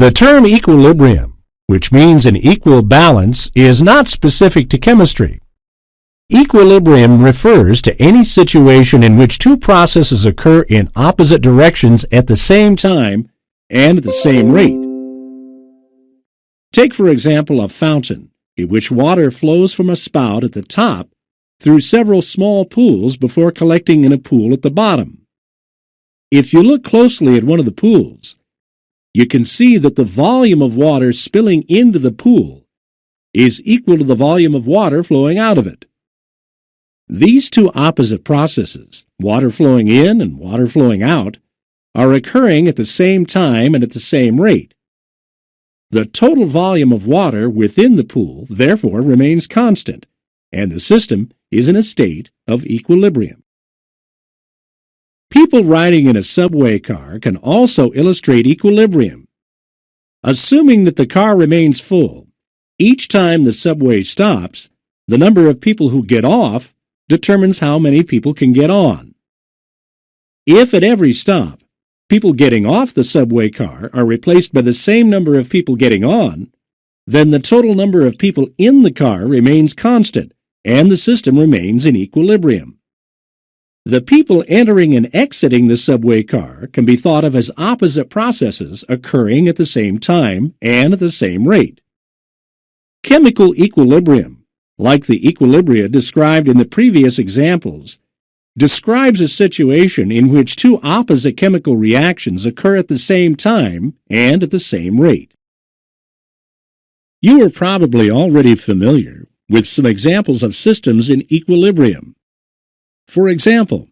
The term equilibrium, which means an equal balance, is not specific to chemistry. Equilibrium refers to any situation in which two processes occur in opposite directions at the same time and at the same rate. Take, for example, a fountain in which water flows from a spout at the top through several small pools before collecting in a pool at the bottom. If you look closely at one of the pools, you can see that the volume of water spilling into the pool is equal to the volume of water flowing out of it. These two opposite processes, water flowing in and water flowing out, are occurring at the same time and at the same rate. The total volume of water within the pool therefore remains constant, and the system is in a state of equilibrium. People riding in a subway car can also illustrate equilibrium. Assuming that the car remains full, each time the subway stops, the number of people who get off determines how many people can get on. If at every stop, people getting off the subway car are replaced by the same number of people getting on, then the total number of people in the car remains constant and the system remains in equilibrium. The people entering and exiting the subway car can be thought of as opposite processes occurring at the same time and at the same rate. Chemical equilibrium, like the equilibria described in the previous examples, describes a situation in which two opposite chemical reactions occur at the same time and at the same rate. You are probably already familiar with some examples of systems in equilibrium. For example,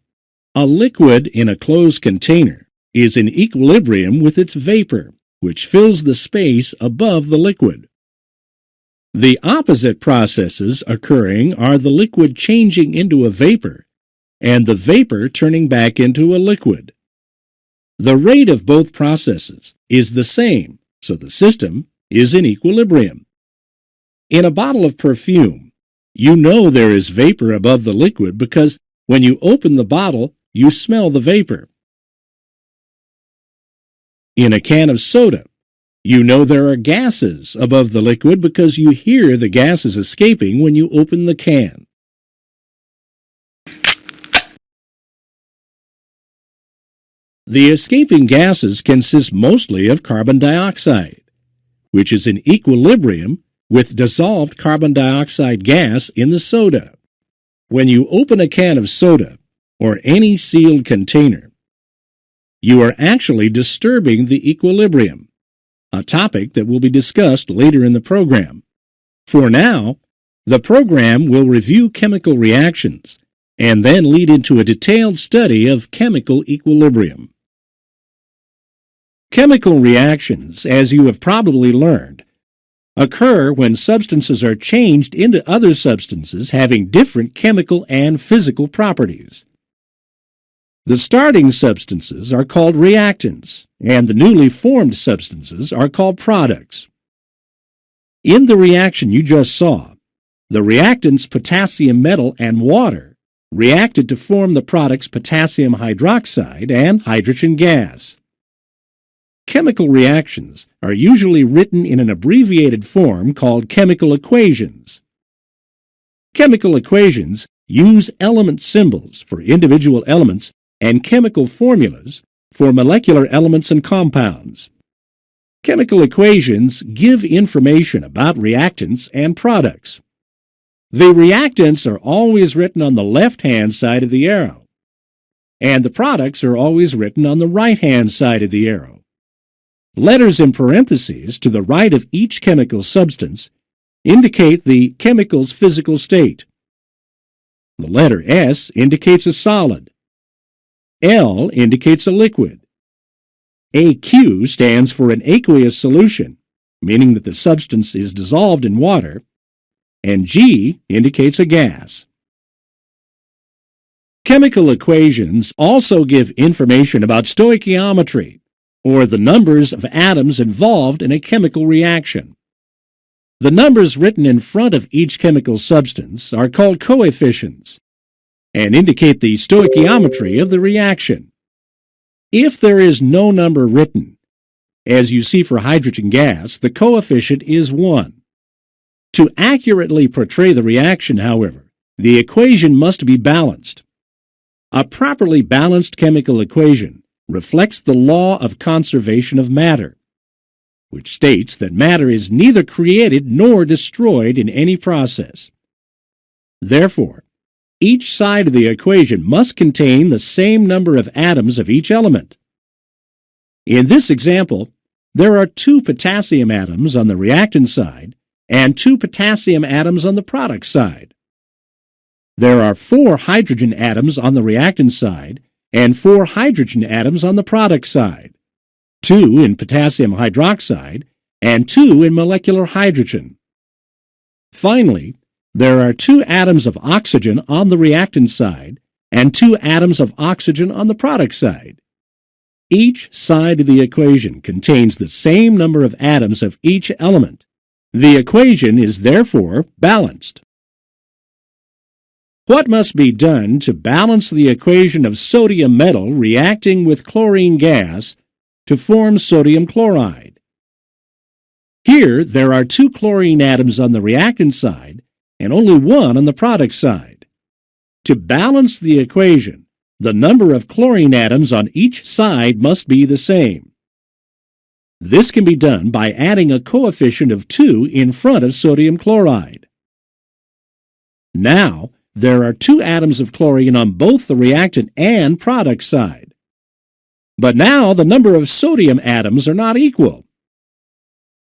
a liquid in a closed container is in equilibrium with its vapor, which fills the space above the liquid. The opposite processes occurring are the liquid changing into a vapor and the vapor turning back into a liquid. The rate of both processes is the same, so the system is in equilibrium. In a bottle of perfume, you know there is vapor above the liquid because when you open the bottle, you smell the vapor. In a can of soda, you know there are gases above the liquid because you hear the gases escaping when you open the can. The escaping gases consist mostly of carbon dioxide, which is in equilibrium with dissolved carbon dioxide gas in the soda. When you open a can of soda, or any sealed container, you are actually disturbing the equilibrium, a topic that will be discussed later in the program. For now, the program will review chemical reactions and then lead into a detailed study of chemical equilibrium. Chemical reactions, as you have probably learned, occur when substances are changed into other substances having different chemical and physical properties. The starting substances are called reactants, and the newly formed substances are called products. In the reaction you just saw, the reactants potassium metal and water reacted to form the products potassium hydroxide and hydrogen gas. Chemical reactions are usually written in an abbreviated form called chemical equations. Chemical equations use element symbols for individual elements and chemical formulas for molecular elements and compounds. Chemical equations give information about reactants and products. The reactants are always written on the left-hand side of the arrow, and the products are always written on the right-hand side of the arrow. Letters in parentheses to the right of each chemical substance indicate the chemical's physical state. The letter S indicates a solid. L indicates a liquid. AQ stands for an aqueous solution, meaning that the substance is dissolved in water, and G indicates a gas. Chemical equations also give information about stoichiometry, or the numbers of atoms involved in a chemical reaction. The numbers written in front of each chemical substance are called coefficients and indicate the stoichiometry of the reaction. If there is no number written, As you see for hydrogen gas, the coefficient is 1. To accurately portray the reaction, however, the equation must be balanced. A properly balanced chemical equation reflects the law of conservation of matter, which states that matter is neither created nor destroyed in any process. Therefore, each side of the equation must contain the same number of atoms of each element. In this example, there are 2 potassium atoms on the reactant side and 2 potassium atoms on the product side. There are 4 hydrogen atoms on the reactant side and 4 hydrogen atoms on the product side, 2 in potassium hydroxide and 2 in molecular hydrogen. Finally, there are 2 atoms of oxygen on the reactant side and 2 atoms of oxygen on the product side. Each side of the equation contains the same number of atoms of each element. The equation is therefore balanced. What must be done to balance the equation of sodium metal reacting with chlorine gas to form sodium chloride? Here, there are 2 chlorine atoms on the reactant side and only 1 on the product side. To balance the equation, the number of chlorine atoms on each side must be the same. This can be done by adding a coefficient of 2 in front of sodium chloride. Now, there are 2 atoms of chlorine on both the reactant and product side. But now the number of sodium atoms are not equal.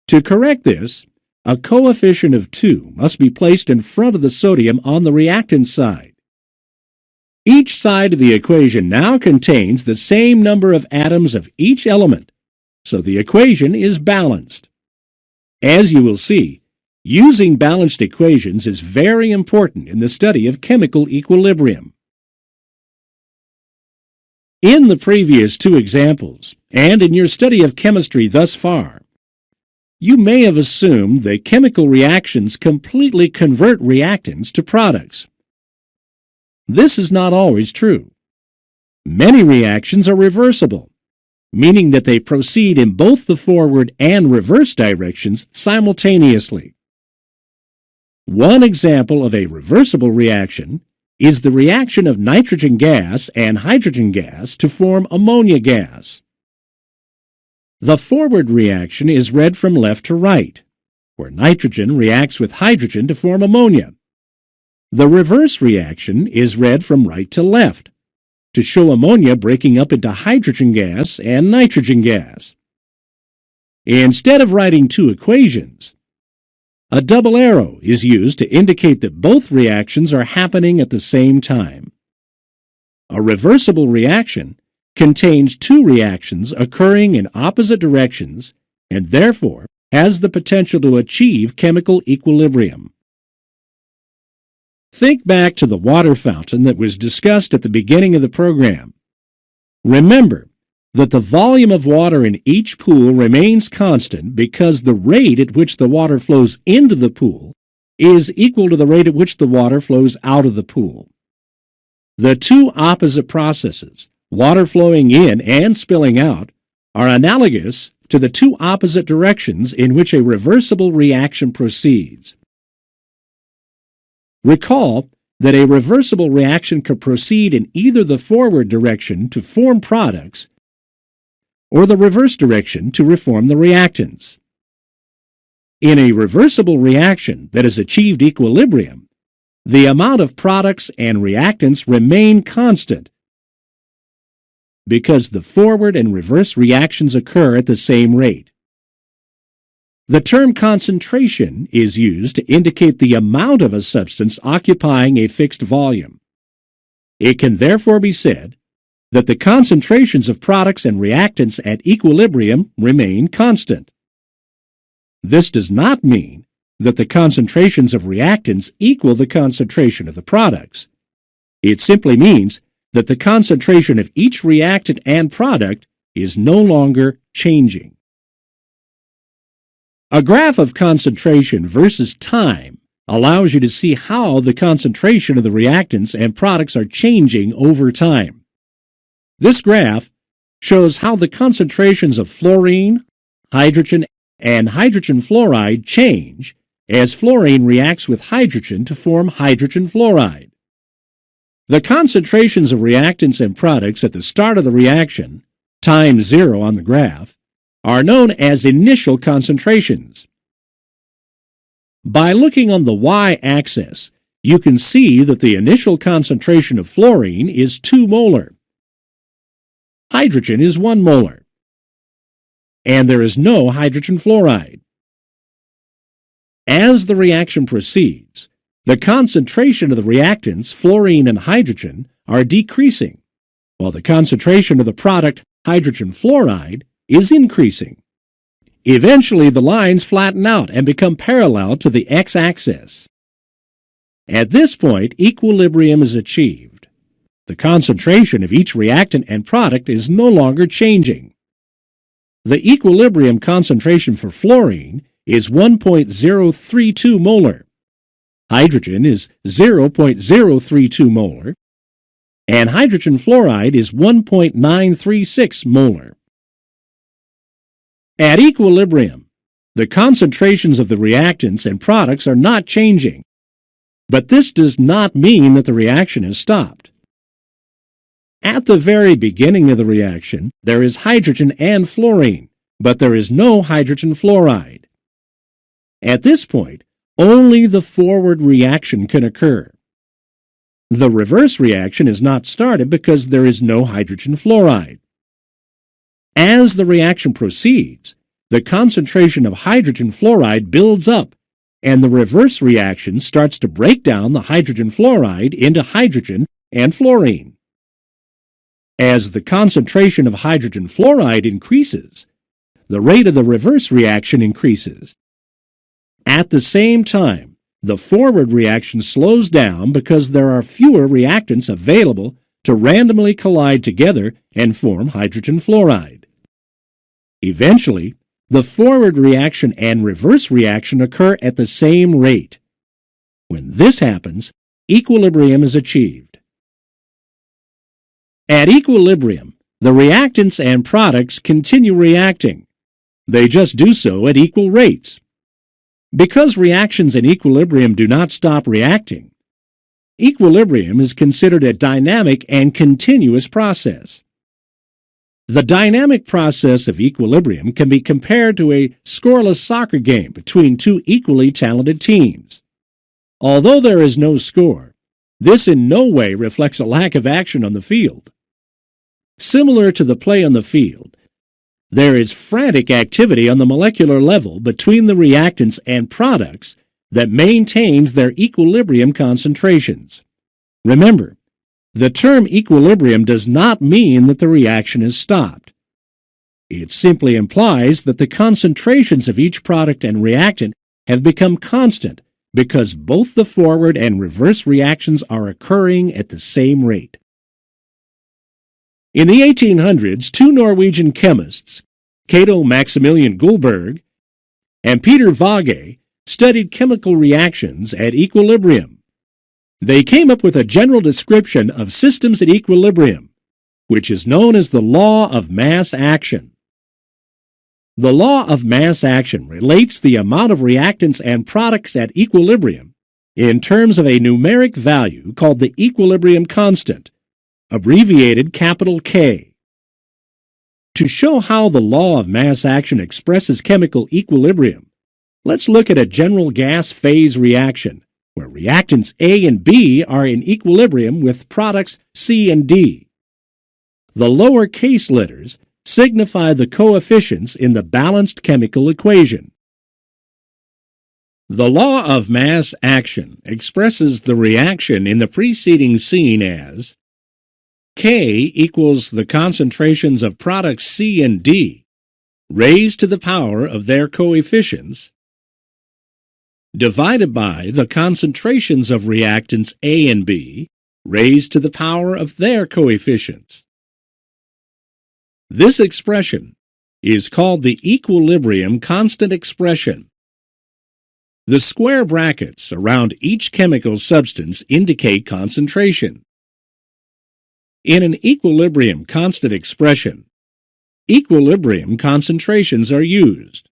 To correct this, a coefficient of 2 must be placed in front of the sodium on the reactant side. Each side of the equation now contains the same number of atoms of each element, so the equation is balanced. As you will see, using balanced equations is very important in the study of chemical equilibrium. In the previous 2 examples, and in your study of chemistry thus far, you may have assumed that chemical reactions completely convert reactants to products. This is not always true. Many reactions are reversible, meaning that they proceed in both the forward and reverse directions simultaneously. One example of a reversible reaction is the reaction of nitrogen gas and hydrogen gas to form ammonia gas. The forward reaction is read from left to right, where nitrogen reacts with hydrogen to form ammonia. The reverse reaction is read from right to left, to show ammonia breaking up into hydrogen gas and nitrogen gas. Instead of writing 2 equations, a double arrow is used to indicate that both reactions are happening at the same time. A reversible reaction contains 2 reactions occurring in opposite directions and therefore has the potential to achieve chemical equilibrium. Think back to the water fountain that was discussed at the beginning of the program. Remember that the volume of water in each pool remains constant because the rate at which the water flows into the pool is equal to the rate at which the water flows out of the pool. The 2 opposite processes, water flowing in and spilling out, are analogous to the 2 opposite directions in which a reversible reaction proceeds. Recall that a reversible reaction could proceed in either the forward direction to form products or the reverse direction to reform the reactants. In a reversible reaction that has achieved equilibrium, the amount of products and reactants remain constant because the forward and reverse reactions occur at the same rate. The term concentration is used to indicate the amount of a substance occupying a fixed volume. It can therefore be said that the concentrations of products and reactants at equilibrium remain constant. This does not mean that the concentrations of reactants equal the concentration of the products. It simply means that the concentration of each reactant and product is no longer changing. A graph of concentration versus time allows you to see how the concentration of the reactants and products are changing over time. This graph shows how the concentrations of fluorine, hydrogen, and hydrogen fluoride change as fluorine reacts with hydrogen to form hydrogen fluoride. The concentrations of reactants and products at the start of the reaction, time 0 on the graph, are known as initial concentrations. By looking on the y-axis, you can see that the initial concentration of fluorine is 2 molar. Hydrogen is 1 molar. And there is no hydrogen fluoride. As the reaction proceeds, the concentration of the reactants, fluorine and hydrogen, are decreasing, while the concentration of the product, hydrogen fluoride, is increasing. Eventually, the lines flatten out and become parallel to the x-axis. At this point, equilibrium is achieved. The concentration of each reactant and product is no longer changing. The equilibrium concentration for fluorine is 1.032 molar. Hydrogen is 0.032 molar, and hydrogen fluoride is 1.936 molar. At equilibrium, the concentrations of the reactants and products are not changing, but this does not mean that the reaction has stopped. At the very beginning of the reaction, there is hydrogen and fluorine, but there is no hydrogen fluoride. At this point, only the forward reaction can occur. The reverse reaction is not started because there is no hydrogen fluoride. As the reaction proceeds, the concentration of hydrogen fluoride builds up, and the reverse reaction starts to break down the hydrogen fluoride into hydrogen and fluorine. As the concentration of hydrogen fluoride increases, the rate of the reverse reaction increases. At the same time, the forward reaction slows down because there are fewer reactants available to randomly collide together and form hydrogen fluoride. Eventually, the forward reaction and reverse reaction occur at the same rate. When this happens, equilibrium is achieved. At equilibrium, the reactants and products continue reacting. They just do so at equal rates. Because reactions in equilibrium do not stop reacting, equilibrium is considered a dynamic and continuous process. The dynamic process of equilibrium can be compared to a scoreless soccer game between two equally talented teams. Although there is no score, this in no way reflects a lack of action on the field. Similar to the play on the field, there is frantic activity on the molecular level between the reactants and products that maintains their equilibrium concentrations. Remember, the term equilibrium does not mean that the reaction is stopped. It simply implies that the concentrations of each product and reactant have become constant because both the forward and reverse reactions are occurring at the same rate. In the 1800s, two Norwegian chemists, Cato Maximilian Gullberg and Peter Vage, studied chemical reactions at equilibrium. They came up with a general description of systems at equilibrium, which is known as the law of mass action. The law of mass action relates the amount of reactants and products at equilibrium in terms of a numeric value called the equilibrium constant, abbreviated capital K. To show how the law of mass action expresses chemical equilibrium, let's look at a general gas phase reaction where reactants A and B are in equilibrium with products C and D. The lower case letters signify the coefficients in the balanced chemical equation. The law of mass action expresses the reaction in the preceding scene as K equals the concentrations of products C and D raised to the power of their coefficients divided by the concentrations of reactants A and B raised to the power of their coefficients. This expression is called the equilibrium constant expression. The square brackets around each chemical substance indicate concentration. In an equilibrium constant expression, Equilibrium concentrations are used.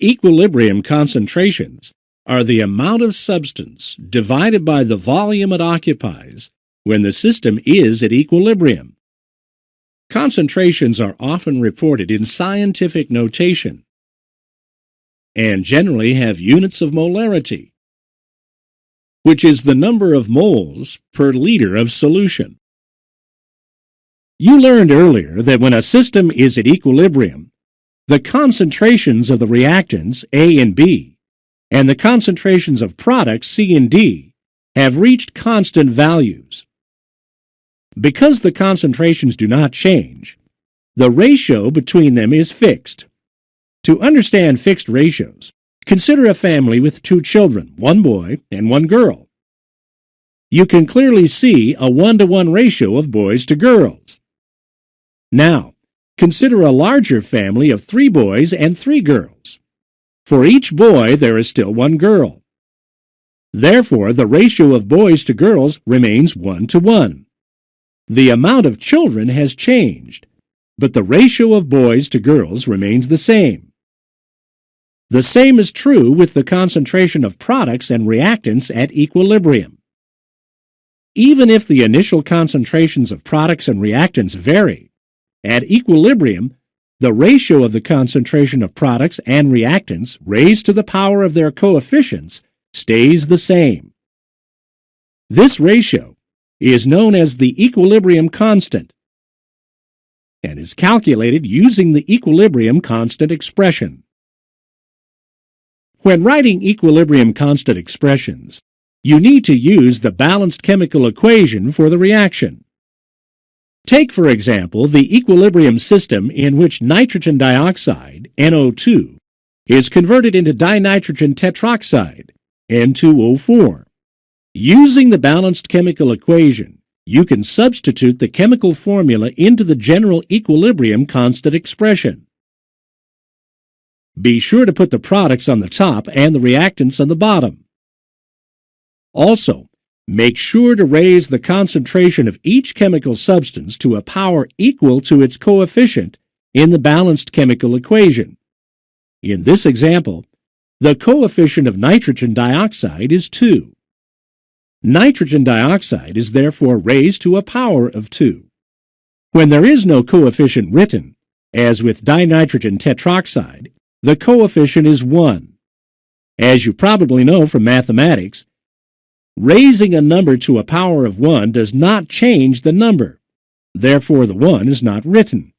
Equilibrium concentrations are the amount of substance divided by the volume it occupies when the system is at equilibrium. Concentrations are often reported in scientific notation and generally have units of molarity, which is the number of moles per liter of solution. You learned earlier that when a system is at equilibrium, the concentrations of the reactants A and B and the concentrations of products C and D have reached constant values. Because the concentrations do not change, the ratio between them is fixed. To understand fixed ratios, consider a family with 2 children, 1 boy and 1 girl. You can clearly see a 1-to-1 ratio of boys to girls. Now, consider a larger family of 3 boys and 3 girls. For each boy, there is still 1 girl. Therefore, the ratio of boys to girls remains 1-to-1. The amount of children has changed, but the ratio of boys to girls remains the same. The same is true with the concentration of products and reactants at equilibrium. Even if the initial concentrations of products and reactants vary, at equilibrium, the ratio of the concentration of products and reactants raised to the power of their coefficients stays the same. This ratio is known as the equilibrium constant and is calculated using the equilibrium constant expression. When writing equilibrium constant expressions, you need to use the balanced chemical equation for the reaction. Take, for example, the equilibrium system in which nitrogen dioxide, NO2, is converted into dinitrogen tetroxide, N2O4. Using the balanced chemical equation, you can substitute the chemical formula into the general equilibrium constant expression. Be sure to put the products on the top and the reactants on the bottom. Also, make sure to raise the concentration of each chemical substance to a power equal to its coefficient in the balanced chemical equation. In this example, the coefficient of nitrogen dioxide is 2. Nitrogen dioxide is therefore raised to a power of 2. When there is no coefficient written, as with dinitrogen tetroxide, the coefficient is 1. As you probably know from mathematics, raising a number to a power of 1 does not change the number. Therefore, the 1 is not written.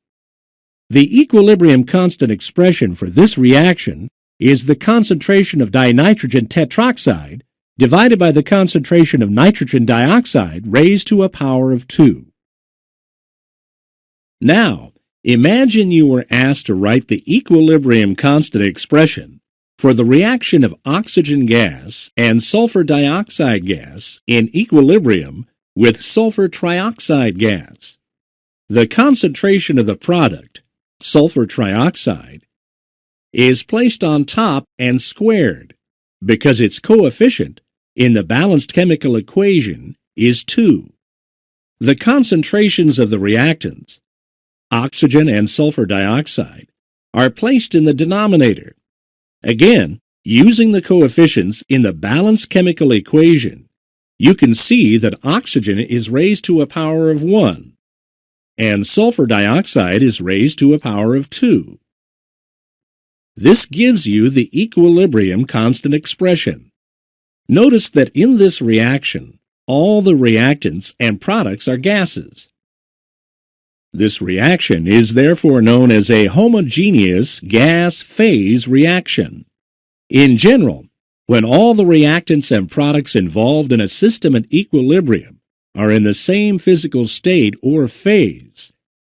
The equilibrium constant expression for this reaction is the concentration of dinitrogen tetroxide divided by the concentration of nitrogen dioxide raised to a power of 2. Now, imagine you were asked to write the equilibrium constant expression for the reaction of oxygen gas and sulfur dioxide gas in equilibrium with sulfur trioxide gas. The concentration of the product, sulfur trioxide, is placed on top and squared because its coefficient in the balanced chemical equation is 2. The concentrations of the reactants, oxygen and sulfur dioxide, are placed in the denominator. Again, using the coefficients in the balanced chemical equation, you can see that oxygen is raised to a power of 1, and sulfur dioxide is raised to a power of 2. This gives you the equilibrium constant expression. Notice that in this reaction, all the reactants and products are gases. This reaction is therefore known as a homogeneous gas-phase reaction. In general, when all the reactants and products involved in a system at equilibrium are in the same physical state or phase,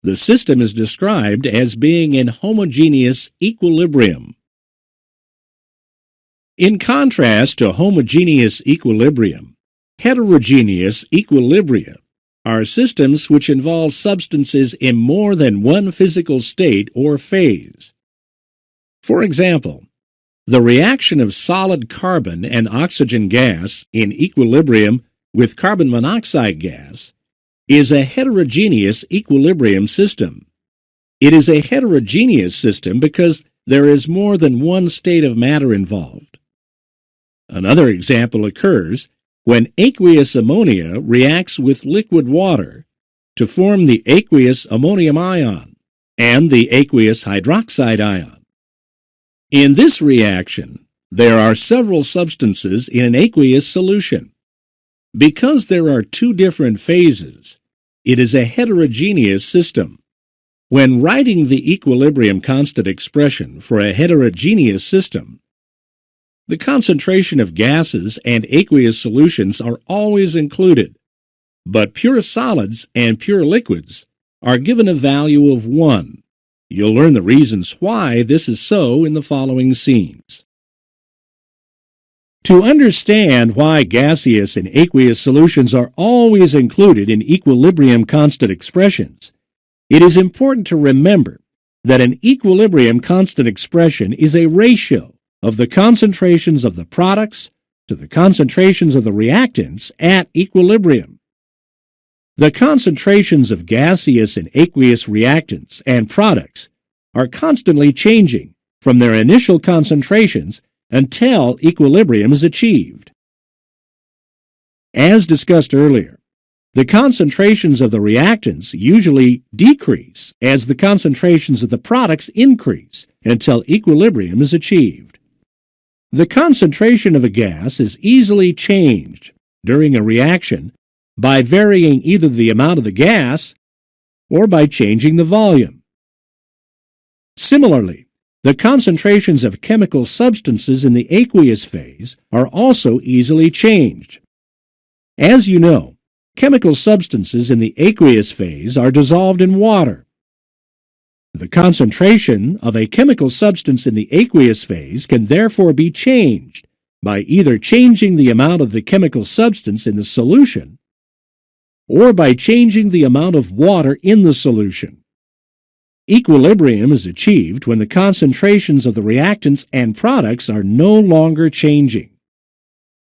the system is described as being in homogeneous equilibrium. In contrast to homogeneous equilibrium, heterogeneous equilibria are systems which involve substances in more than one physical state or phase. For example, the reaction of solid carbon and oxygen gas in equilibrium with carbon monoxide gas is a heterogeneous equilibrium system. It is a heterogeneous system because there is more than one state of matter involved. Another example occurs when aqueous ammonia reacts with liquid water to form the aqueous ammonium ion and the aqueous hydroxide ion. In this reaction, there are several substances in an aqueous solution. Because there are two different phases, it is a heterogeneous system. When writing the equilibrium constant expression for a heterogeneous system, the concentration of gases and aqueous solutions are always included, but pure solids and pure liquids are given a value of 1. You'll learn the reasons why this is so in the following scenes. To understand why gaseous and aqueous solutions are always included in equilibrium constant expressions, it is important to remember that an equilibrium constant expression is a ratio of the concentrations of the products to the concentrations of the reactants at equilibrium. The concentrations of gaseous and aqueous reactants and products are constantly changing from their initial concentrations until equilibrium is achieved. As discussed earlier, the concentrations of the reactants usually decrease as the concentrations of the products increase until equilibrium is achieved. The concentration of a gas is easily changed during a reaction by varying either the amount of the gas or by changing the volume. Similarly, the concentrations of chemical substances in the aqueous phase are also easily changed. As you know, chemical substances in the aqueous phase are dissolved in water. The concentration of a chemical substance in the aqueous phase can therefore be changed by either changing the amount of the chemical substance in the solution or by changing the amount of water in the solution. Equilibrium is achieved when the concentrations of the reactants and products are no longer changing.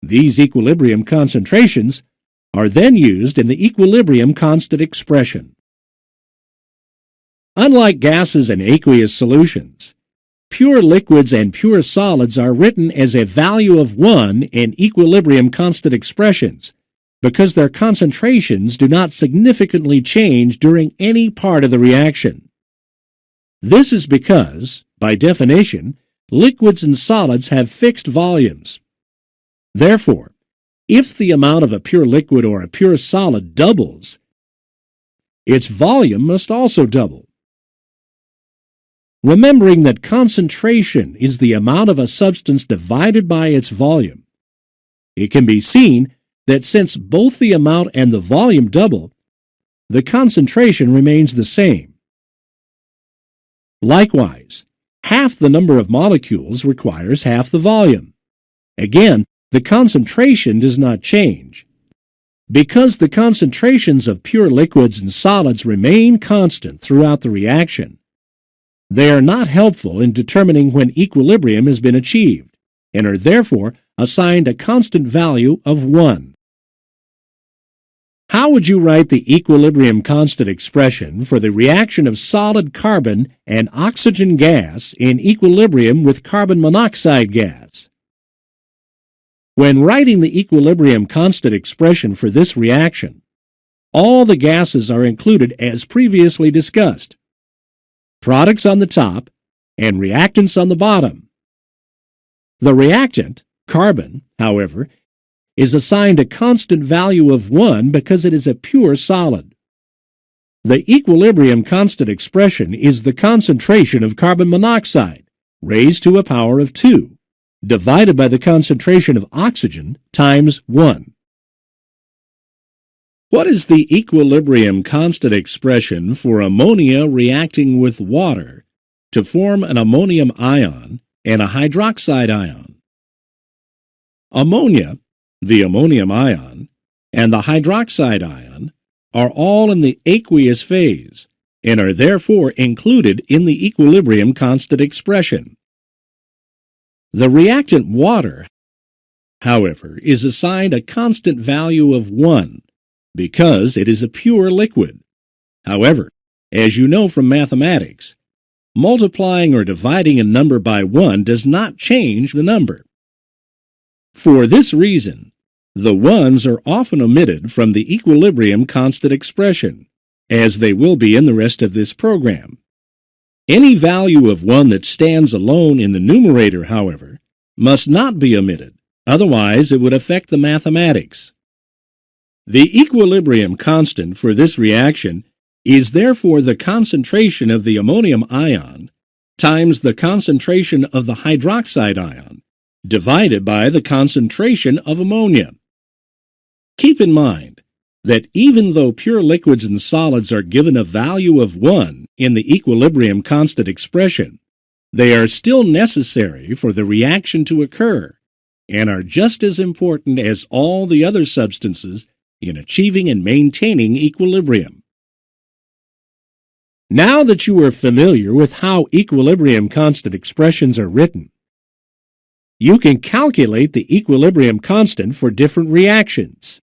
These equilibrium concentrations are then used in the equilibrium constant expression. Unlike gases and aqueous solutions, pure liquids and pure solids are written as a value of 1 in equilibrium constant expressions because their concentrations do not significantly change during any part of the reaction. This is because, by definition, liquids and solids have fixed volumes. Therefore, if the amount of a pure liquid or a pure solid doubles, its volume must also double. Remembering that concentration is the amount of a substance divided by its volume, it can be seen that since both the amount and the volume double, the concentration remains the same. Likewise, half the number of molecules requires half the volume. Again, the concentration does not change. Because the concentrations of pure liquids and solids remain constant throughout the reaction, they are not helpful in determining when equilibrium has been achieved, and are therefore assigned a constant value of 1. How would you write the equilibrium constant expression for the reaction of solid carbon and oxygen gas in equilibrium with carbon monoxide gas? When writing the equilibrium constant expression for this reaction, all the gases are included as previously discussed. Products on the top and reactants on the bottom. The reactant, carbon, however, is assigned a constant value of 1 because it is a pure solid. The equilibrium constant expression is the concentration of carbon monoxide raised to a power of 2, divided by the concentration of oxygen times 1. What is the equilibrium constant expression for ammonia reacting with water to form an ammonium ion and a hydroxide ion? Ammonia, the ammonium ion, and the hydroxide ion are all in the aqueous phase and are therefore included in the equilibrium constant expression. The reactant water, however, is assigned a constant value of 1 because it is a pure liquid. However, As you know from mathematics, multiplying or dividing a number by 1 does not change the number. For this reason, the 1s are often omitted from the equilibrium constant expression, as they will be in the rest of this program. Any value of 1 that stands alone in the numerator, however, must not be omitted, otherwise it would affect the mathematics. The equilibrium constant for this reaction is therefore the concentration of the ammonium ion times the concentration of the hydroxide ion divided by the concentration of ammonia. Keep in mind that even though pure liquids and solids are given a value of 1 in the equilibrium constant expression, they are still necessary for the reaction to occur and are just as important as all the other substances in achieving and maintaining equilibrium. Now that you are familiar with how equilibrium constant expressions are written, you can calculate the equilibrium constant for different reactions.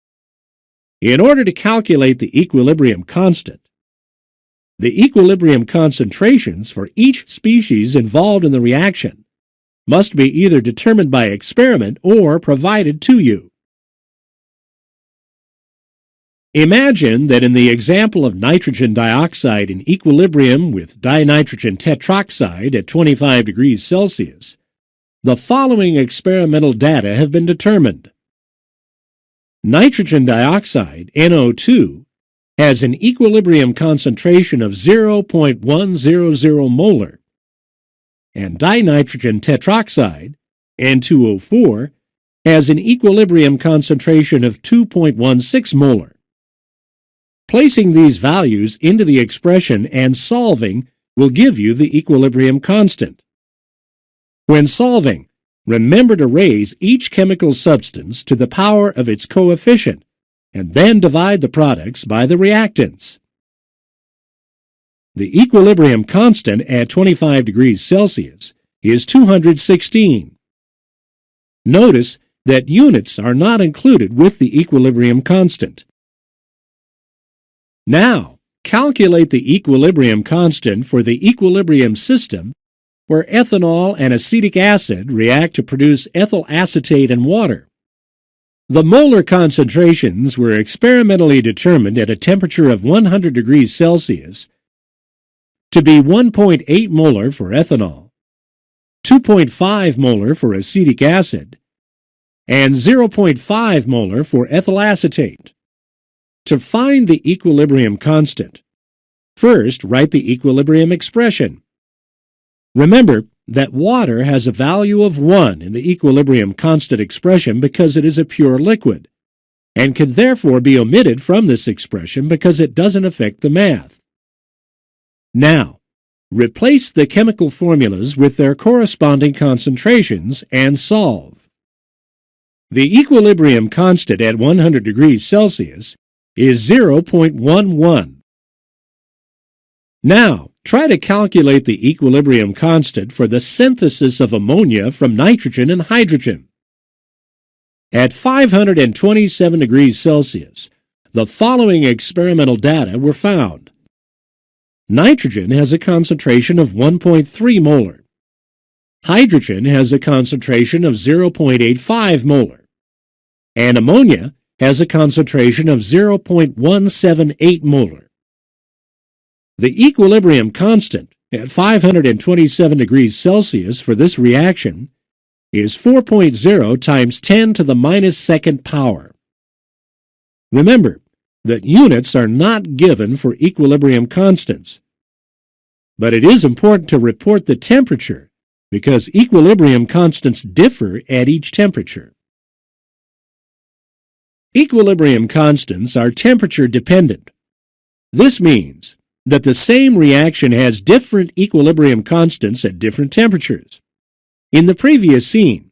In order to calculate the equilibrium constant, the equilibrium concentrations for each species involved in the reaction must be either determined by experiment or provided to you. Imagine that in the example of nitrogen dioxide in equilibrium with dinitrogen tetroxide at 25 degrees Celsius, the following experimental data have been determined. Nitrogen dioxide, NO2, has an equilibrium concentration of 0.100 molar, and dinitrogen tetroxide, N2O4, has an equilibrium concentration of 2.16 molar. Placing these values into the expression and solving will give you the equilibrium constant. When solving, remember to raise each chemical substance to the power of its coefficient and then divide the products by the reactants. The equilibrium constant at 25 degrees Celsius is 216. Notice that units are not included with the equilibrium constant. Now, calculate the equilibrium constant for the equilibrium system where ethanol and acetic acid react to produce ethyl acetate and water. The molar concentrations were experimentally determined at a temperature of 100 degrees Celsius to be 1.8 molar for ethanol, 2.5 molar for acetic acid, and 0.5 molar for ethyl acetate. To find the equilibrium constant, first write the equilibrium expression. Remember that water has a value of 1 in the equilibrium constant expression because it is a pure liquid, and can therefore be omitted from this expression because it doesn't affect the math. Now, replace the chemical formulas with their corresponding concentrations and solve. The equilibrium constant at 100 degrees Celsius is 0.11. Now, try to calculate the equilibrium constant for the synthesis of ammonia from nitrogen and hydrogen. At 527 degrees Celsius, the following experimental data were found. Nitrogen has a concentration of 1.3 molar. Hydrogen has a concentration of 0.85 molar. And ammonia has a concentration of 0.178 molar. The equilibrium constant at 527 degrees Celsius for this reaction is 4.0 times 10 to the minus second power. Remember that units are not given for equilibrium constants, but it is important to report the temperature because equilibrium constants differ at each temperature. Equilibrium constants are temperature dependent. This means that the same reaction has different equilibrium constants at different temperatures. In the previous scene,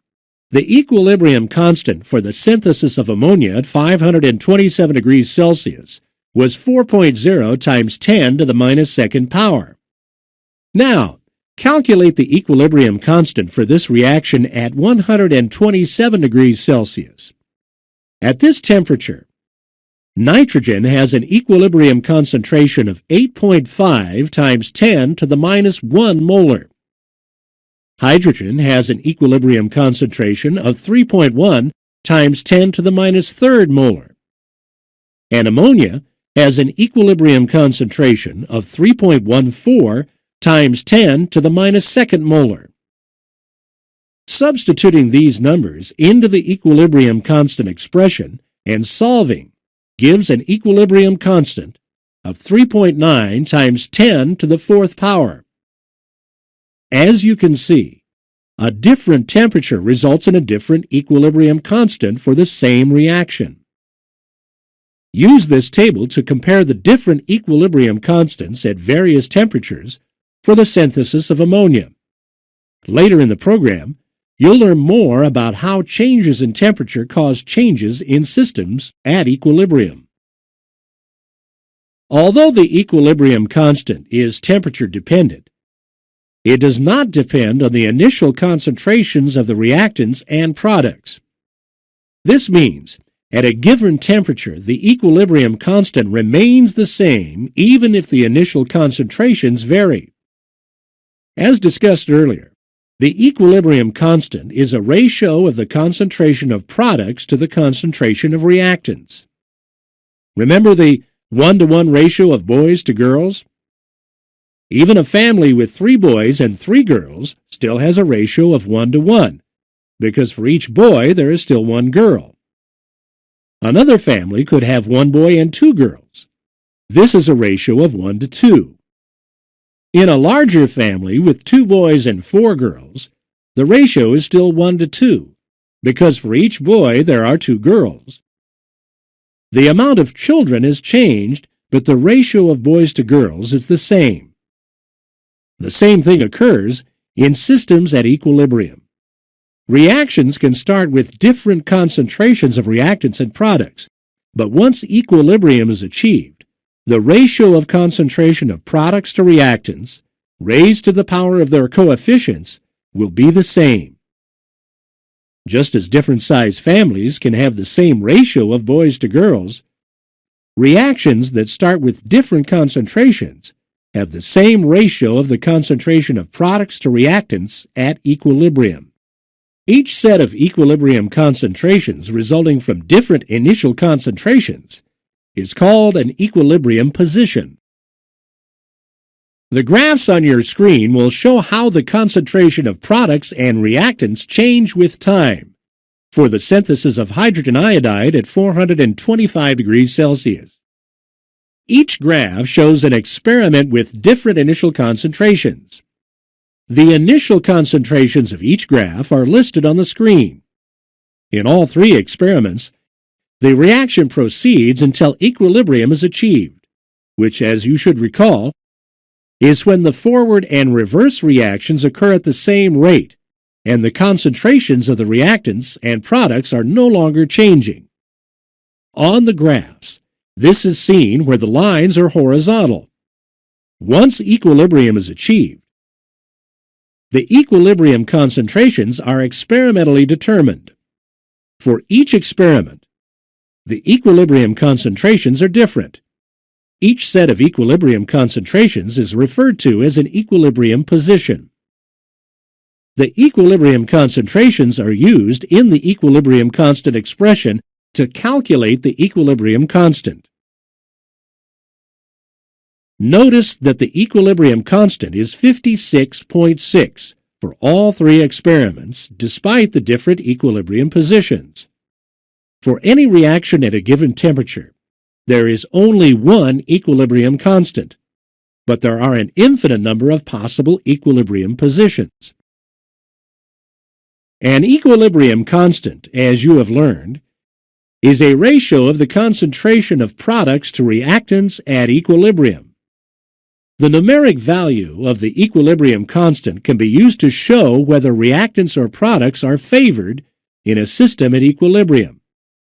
the equilibrium constant for the synthesis of ammonia at 527 degrees Celsius was 4.0 times 10 to the minus second power. Now, calculate the equilibrium constant for this reaction at 127 degrees Celsius. At this temperature, Nitrogen has an equilibrium concentration of 8.5 times 10 to the minus 1 molar. Hydrogen has an equilibrium concentration of 3.1 times 10 to the minus 3rd molar. And ammonia has an equilibrium concentration of 3.14 times 10 to the minus 2nd molar. Substituting these numbers into the equilibrium constant expression and solving gives an equilibrium constant of 3.9 times 10 to the 4th power. As you can see, a different temperature results in a different equilibrium constant for the same reaction. Use this table to compare the different equilibrium constants at various temperatures for the synthesis of ammonia. Later in the program, you'll learn more about how changes in temperature cause changes in systems at equilibrium. Although the equilibrium constant is temperature dependent, it does not depend on the initial concentrations of the reactants and products. This means at a given temperature, the equilibrium constant remains the same even if the initial concentrations vary. As discussed earlier, the equilibrium constant is a ratio of the concentration of products to the concentration of reactants. Remember the 1-to-1 ratio of boys to girls? Even a family with 3 boys and 3 girls still has a ratio of 1-to-1, because for each boy there is still 1 girl. Another family could have 1 boy and 2 girls. This is a ratio of 1-to-2. In a larger family with 2 boys and 4 girls, the ratio is still 1-to-2, because for each boy there are 2 girls. The amount of children has changed, but the ratio of boys to girls is the same. The same thing occurs in systems at equilibrium. Reactions can start with different concentrations of reactants and products, but once equilibrium is achieved, the ratio of concentration of products to reactants, raised to the power of their coefficients, will be the same. Just as different size families can have the same ratio of boys to girls, reactions that start with different concentrations have the same ratio of the concentration of products to reactants at equilibrium. Each set of equilibrium concentrations resulting from different initial concentrations is called an equilibrium position. The graphs on your screen will show how the concentration of products and reactants change with time for the synthesis of hydrogen iodide at 425 degrees Celsius. Each graph shows an experiment with different initial concentrations. The initial concentrations of each graph are listed on the screen. In all 3 experiments, the reaction proceeds until equilibrium is achieved, which, as you should recall, is when the forward and reverse reactions occur at the same rate, and the concentrations of the reactants and products are no longer changing. On the graphs, this is seen where the lines are horizontal. Once equilibrium is achieved, the equilibrium concentrations are experimentally determined. For each experiment, the equilibrium concentrations are different. Each set of equilibrium concentrations is referred to as an equilibrium position. The equilibrium concentrations are used in the equilibrium constant expression to calculate the equilibrium constant. Notice that the equilibrium constant is 56.6 for all 3 experiments, despite the different equilibrium positions. For any reaction at a given temperature, there is only one equilibrium constant, but there are an infinite number of possible equilibrium positions. An equilibrium constant, as you have learned, is a ratio of the concentration of products to reactants at equilibrium. The numeric value of the equilibrium constant can be used to show whether reactants or products are favored in a system at equilibrium.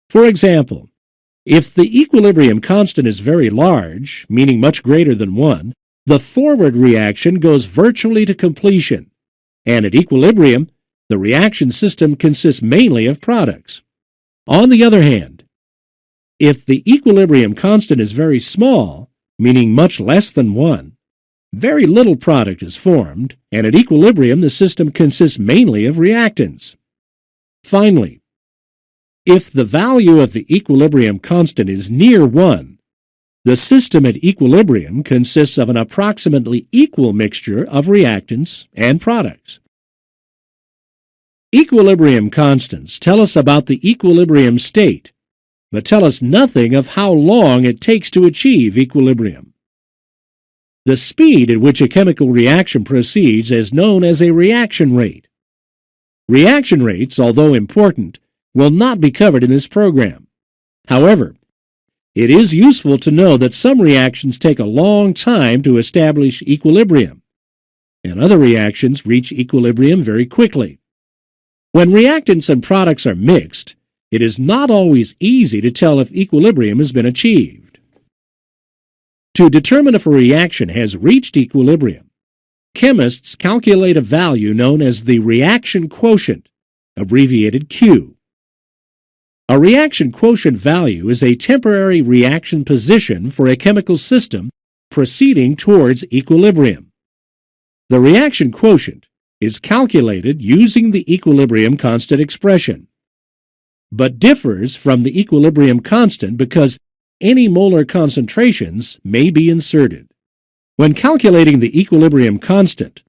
For example, if the equilibrium constant is very large, meaning much greater than 1, the forward reaction goes virtually to completion, and at equilibrium, the reaction system consists mainly of products. On the other hand, If the equilibrium constant is very small, meaning much less than 1, very little product is formed, and at equilibrium the system consists mainly of reactants. Finally, if the value of the equilibrium constant is near 1, the system at equilibrium consists of an approximately equal mixture of reactants and products. Equilibrium constants tell us about the equilibrium state, but tell us nothing of how long it takes to achieve equilibrium. The speed at which a chemical reaction proceeds is known as a reaction rate. Reaction rates, although important, will not be covered in this program. However, it is useful to know that some reactions take a long time to establish equilibrium, and other reactions reach equilibrium very quickly. When reactants and products are mixed, it is not always easy to tell if equilibrium has been achieved. To determine if a reaction has reached equilibrium, chemists calculate a value known as the reaction quotient, abbreviated Q. A reaction quotient value is a temporary reaction position for a chemical system proceeding towards equilibrium. The reaction quotient is calculated using the equilibrium constant expression, but differs from the equilibrium constant because any molar concentrations may be inserted. When calculating the equilibrium constant,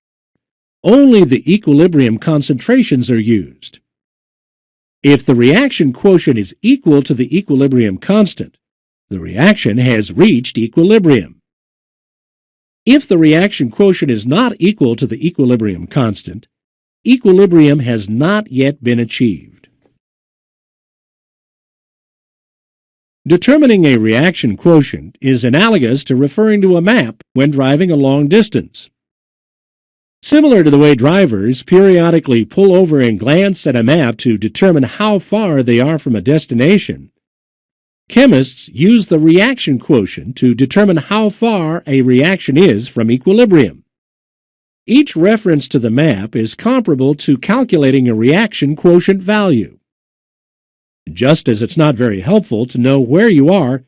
only the equilibrium concentrations are used. If the reaction quotient is equal to the equilibrium constant, the reaction has reached equilibrium. If the reaction quotient is not equal to the equilibrium constant, equilibrium has not yet been achieved. Determining a reaction quotient is analogous to referring to a map when driving a long distance. Similar to the way drivers periodically pull over and glance at a map to determine how far they are from a destination, chemists use the reaction quotient to determine how far a reaction is from equilibrium. Each reference to the map is comparable to calculating a reaction quotient value. Just as it's not very helpful to know where you are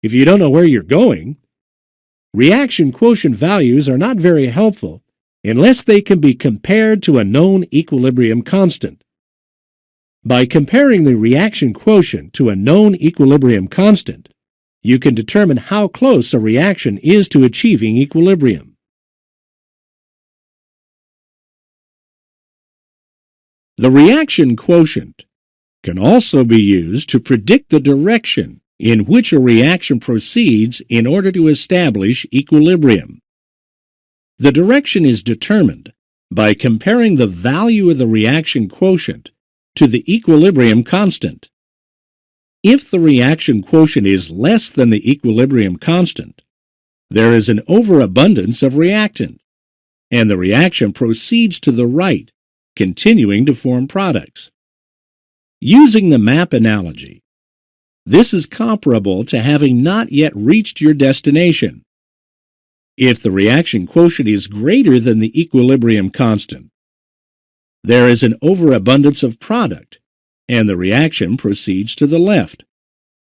if you don't know where you're going, reaction quotient values are not very helpful unless they can be compared to a known equilibrium constant. By comparing the reaction quotient to a known equilibrium constant, you can determine how close a reaction is to achieving equilibrium. The reaction quotient can also be used to predict the direction in which a reaction proceeds in order to establish equilibrium. The direction is determined by comparing the value of the reaction quotient to the equilibrium constant. If the reaction quotient is less than the equilibrium constant, there is an overabundance of reactant, and the reaction proceeds to the right, continuing to form products. Using the map analogy, this is comparable to having not yet reached your destination. If the reaction quotient is greater than the equilibrium constant, there is an overabundance of product, and the reaction proceeds to the left,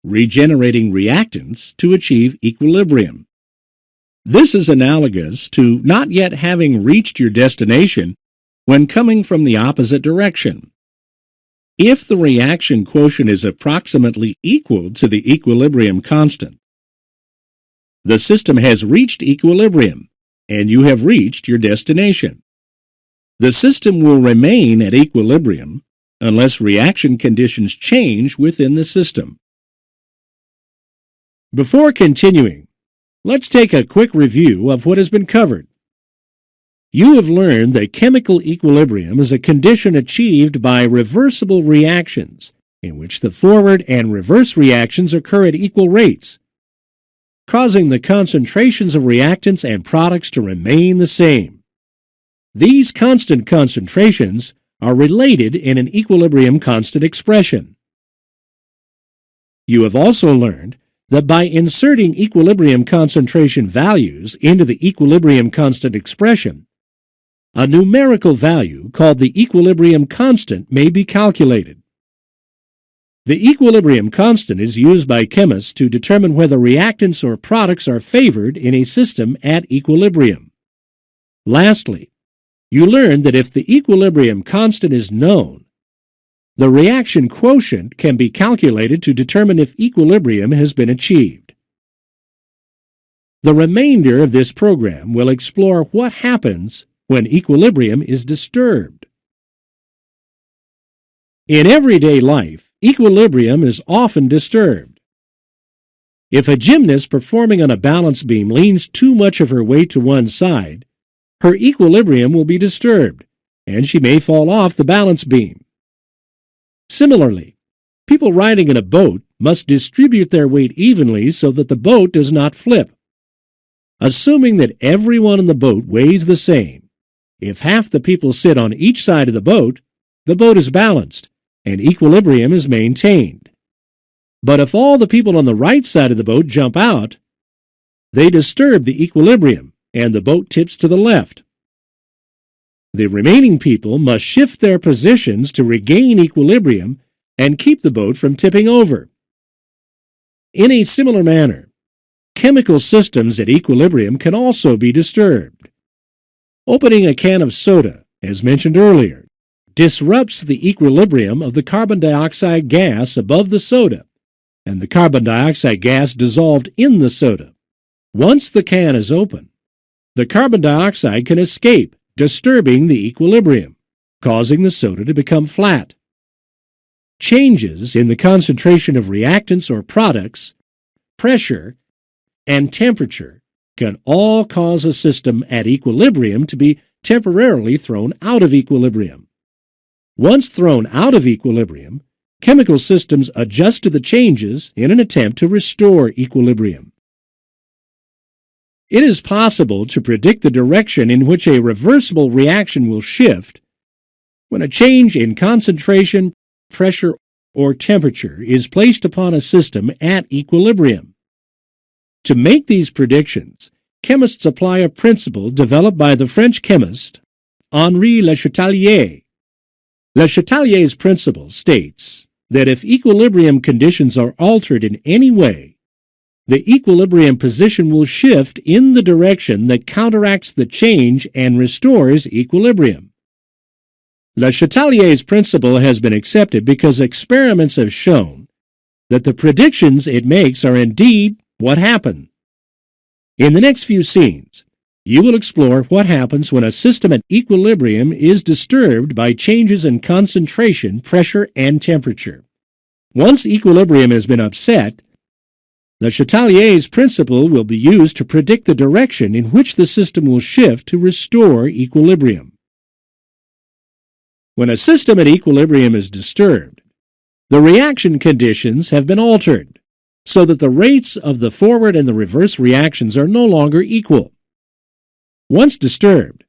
regenerating reactants to achieve equilibrium. This is analogous to not yet having reached your destination when coming from the opposite direction. If the reaction quotient is approximately equal to the equilibrium constant, the system has reached equilibrium, and you have reached your destination. The system will remain at equilibrium unless reaction conditions change within the system. Before continuing, let's take a quick review of what has been covered. You have learned that chemical equilibrium is a condition achieved by reversible reactions, in which the forward and reverse reactions occur at equal rates, causing the concentrations of reactants and products to remain the same. These constant concentrations are related in an equilibrium constant expression. You have also learned that by inserting equilibrium concentration values into the equilibrium constant expression, a numerical value called the equilibrium constant may be calculated. The equilibrium constant is used by chemists to determine whether reactants or products are favored in a system at equilibrium. Lastly, you learn that if the equilibrium constant is known, the reaction quotient can be calculated to determine if equilibrium has been achieved. The remainder of this program will explore what happens when equilibrium is disturbed. In everyday life, equilibrium is often disturbed. If a gymnast performing on a balance beam leans too much of her weight to one side, her equilibrium will be disturbed, and she may fall off the balance beam. Similarly, people riding in a boat must distribute their weight evenly so that the boat does not flip. Assuming that everyone in the boat weighs the same, if half the people sit on each side of the boat is balanced, and equilibrium is maintained. But if all the people on the right side of the boat jump out, they disturb the equilibrium, and the boat tips to the left. The remaining people must shift their positions to regain equilibrium and keep the boat from tipping over. In a similar manner, chemical systems at equilibrium can also be disturbed. Opening a can of soda, as mentioned earlier, disrupts the equilibrium of the carbon dioxide gas above the soda, and the carbon dioxide gas dissolved in the soda. Once the can is open, the carbon dioxide can escape, disturbing the equilibrium, causing the soda to become flat. Changes in the concentration of reactants or products, pressure, and temperature can all cause a system at equilibrium to be temporarily thrown out of equilibrium. Once thrown out of equilibrium, chemical systems adjust to the changes in an attempt to restore equilibrium. It is possible to predict the direction in which a reversible reaction will shift when a change in concentration, pressure, or temperature is placed upon a system at equilibrium. To make these predictions, chemists apply a principle developed by the French chemist Henri Le Chatelier. Le Chatelier's principle states that if equilibrium conditions are altered in any way, the equilibrium position will shift in the direction that counteracts the change and restores equilibrium. Le Chatelier's principle has been accepted because experiments have shown that the predictions it makes are indeed what happen. In the next few scenes, you will explore what happens when a system at equilibrium is disturbed by changes in concentration, pressure, and temperature. Once equilibrium has been upset, Le Chatelier's principle will be used to predict the direction in which the system will shift to restore equilibrium. When a system at equilibrium is disturbed, the reaction conditions have been altered so that the rates of the forward and the reverse reactions are no longer equal. Once disturbed,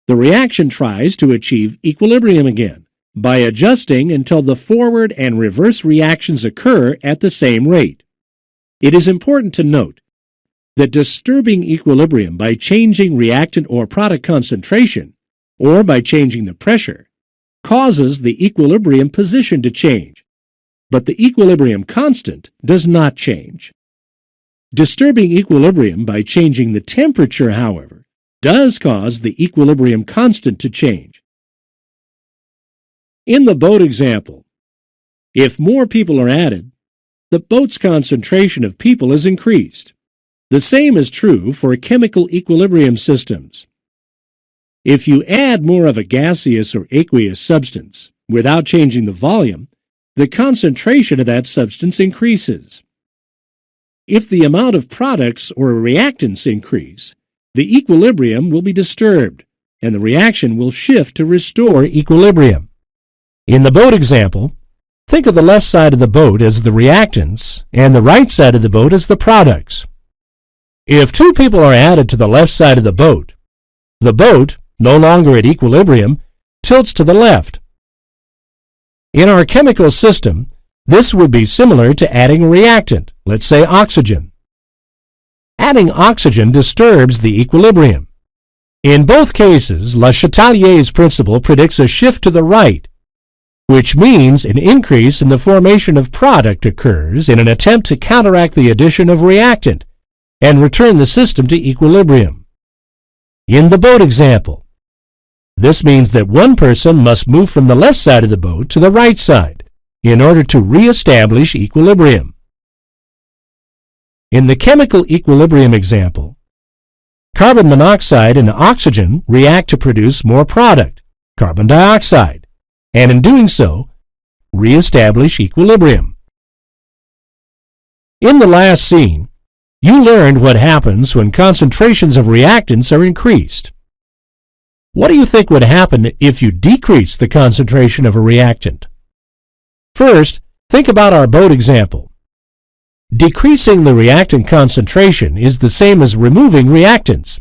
the reaction tries to achieve equilibrium again by adjusting until the forward and reverse reactions occur at the same rate. It is important to note that disturbing equilibrium by changing reactant or product concentration or by changing the pressure causes the equilibrium position to change, but the equilibrium constant does not change. Disturbing equilibrium by changing the temperature, however, does cause the equilibrium constant to change. In the boat example, if more people are added, the boat's concentration of people is increased. The same is true for chemical equilibrium systems. If you add more of a gaseous or aqueous substance without changing the volume, the concentration of that substance increases. If the amount of products or reactants increase, the equilibrium will be disturbed, and the reaction will shift to restore equilibrium. In the boat example, think of the left side of the boat as the reactants and the right side of the boat as the products. If two people are added to the left side of the boat, no longer at equilibrium, tilts to the left. In our chemical system, this would be similar to adding a reactant, let's say oxygen. Adding oxygen disturbs the equilibrium. In both cases, Le Chatelier's principle predicts a shift to the right, which means an increase in the formation of product occurs in an attempt to counteract the addition of reactant and return the system to equilibrium. In the boat example, this means that one person must move from the left side of the boat to the right side in order to re-establish equilibrium. In the chemical equilibrium example, carbon monoxide and oxygen react to produce more product, carbon dioxide, and in doing so, re-establish equilibrium. In the last scene, you learned what happens when concentrations of reactants are increased. What do you think would happen if you decrease the concentration of a reactant? First, think about our boat example. Decreasing the reactant concentration is the same as removing reactants,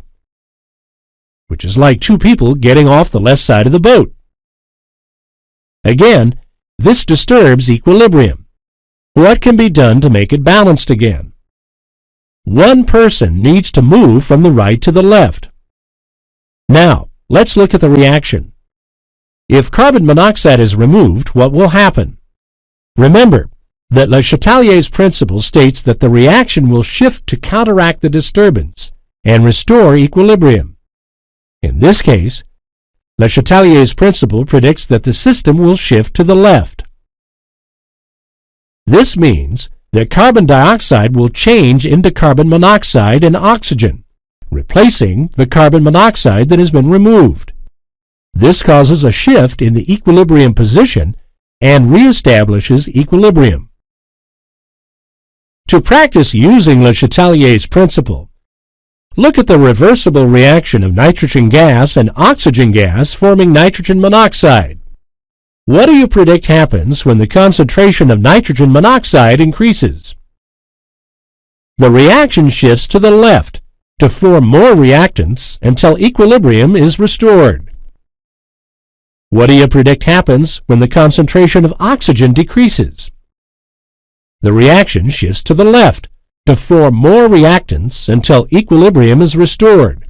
which is like two people getting off the left side of the boat. Again, this disturbs equilibrium. What can be done to make it balanced again? One person needs to move from the right to the left. Now, let's look at the reaction. If carbon monoxide is removed, what will happen? Remember that Le Chatelier's principle states that the reaction will shift to counteract the disturbance and restore equilibrium. In this case, Le Chatelier's principle predicts that the system will shift to the left. This means that carbon dioxide will change into carbon monoxide and oxygen, replacing the carbon monoxide that has been removed. This causes a shift in the equilibrium position and reestablishes equilibrium. To practice using Le Chatelier's principle, look at the reversible reaction of nitrogen gas and oxygen gas forming nitrogen monoxide. What do you predict happens when the concentration of nitrogen monoxide increases? The reaction shifts to the left to form more reactants until equilibrium is restored. What do you predict happens when the concentration of oxygen decreases? The reaction shifts to the left to form more reactants until equilibrium is restored.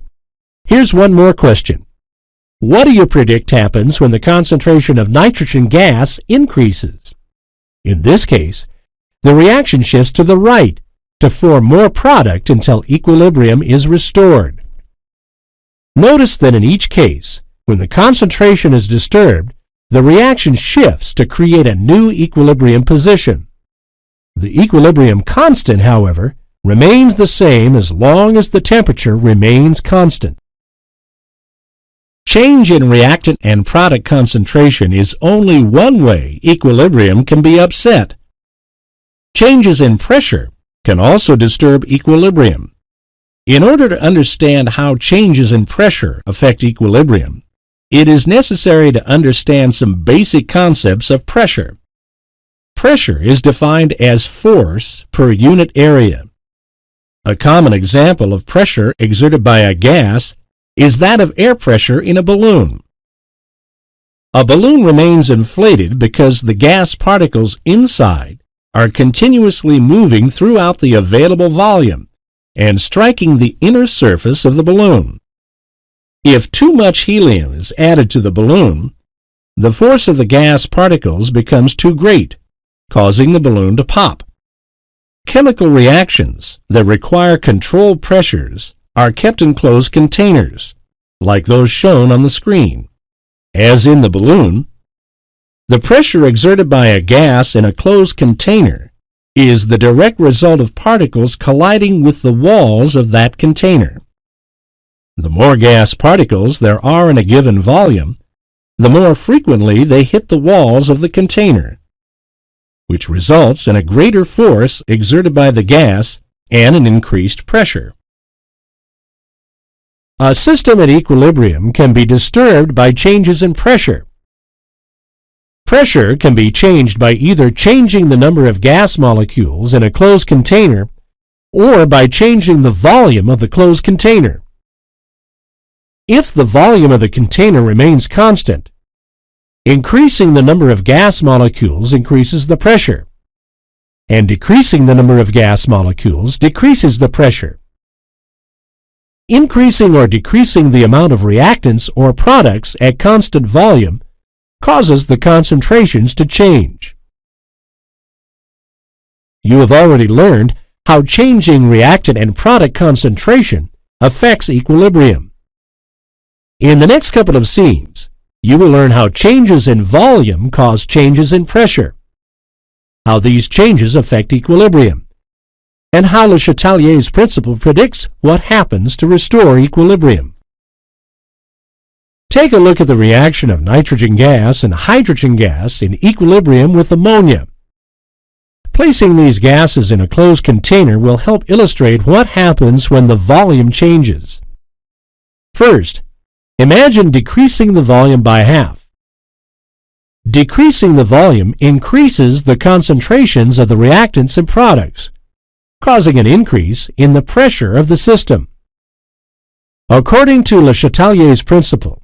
Here's one more question. What do you predict happens when the concentration of nitrogen gas increases? In this case, the reaction shifts to the right to form more product until equilibrium is restored. Notice that in each case, when the concentration is disturbed, the reaction shifts to create a new equilibrium position. The equilibrium constant, however, remains the same as long as the temperature remains constant. Change in reactant and product concentration is only one way equilibrium can be upset. Changes in pressure can also disturb equilibrium. In order to understand how changes in pressure affect equilibrium, it is necessary to understand some basic concepts of pressure. Pressure is defined as force per unit area. A common example of pressure exerted by a gas is that of air pressure in a balloon. A balloon remains inflated because the gas particles inside are continuously moving throughout the available volume and striking the inner surface of the balloon. If too much helium is added to the balloon, the force of the gas particles becomes too great, causing the balloon to pop. Chemical reactions that require controlled pressures are kept in closed containers, like those shown on the screen. As in the balloon, the pressure exerted by a gas in a closed container is the direct result of particles colliding with the walls of that container. The more gas particles there are in a given volume, the more frequently they hit the walls of the container, which results in a greater force exerted by the gas and an increased pressure. A system at equilibrium can be disturbed by changes in pressure. Pressure can be changed by either changing the number of gas molecules in a closed container or by changing the volume of the closed container. If the volume of the container remains constant, increasing the number of gas molecules increases the pressure, and decreasing the number of gas molecules decreases the pressure. Increasing or decreasing the amount of reactants or products at constant volume causes the concentrations to change. You have already learned how changing reactant and product concentration affects equilibrium. In the next couple of scenes, you will learn how changes in volume cause changes in pressure, how these changes affect equilibrium, and how Le Chatelier's principle predicts what happens to restore equilibrium. Take a look at the reaction of nitrogen gas and hydrogen gas in equilibrium with ammonia. Placing these gases in a closed container will help illustrate what happens when the volume changes. First, imagine decreasing the volume by half. Decreasing the volume increases the concentrations of the reactants and products, causing an increase in the pressure of the system. According to Le Chatelier's principle,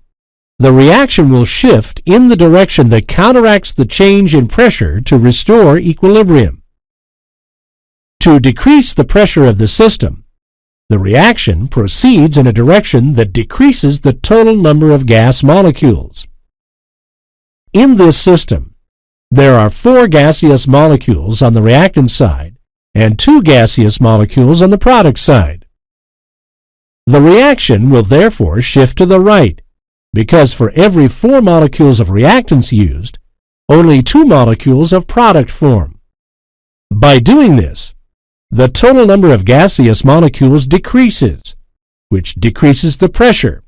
the reaction will shift in the direction that counteracts the change in pressure to restore equilibrium. To decrease the pressure of the system, the reaction proceeds in a direction that decreases the total number of gas molecules. In this system, there are 4 gaseous molecules on the reactant side and 2 gaseous molecules on the product side. The reaction will therefore shift to the right, because for every 4 molecules of reactants used, only 2 molecules of product form. By doing this, the total number of gaseous molecules decreases, which decreases the pressure,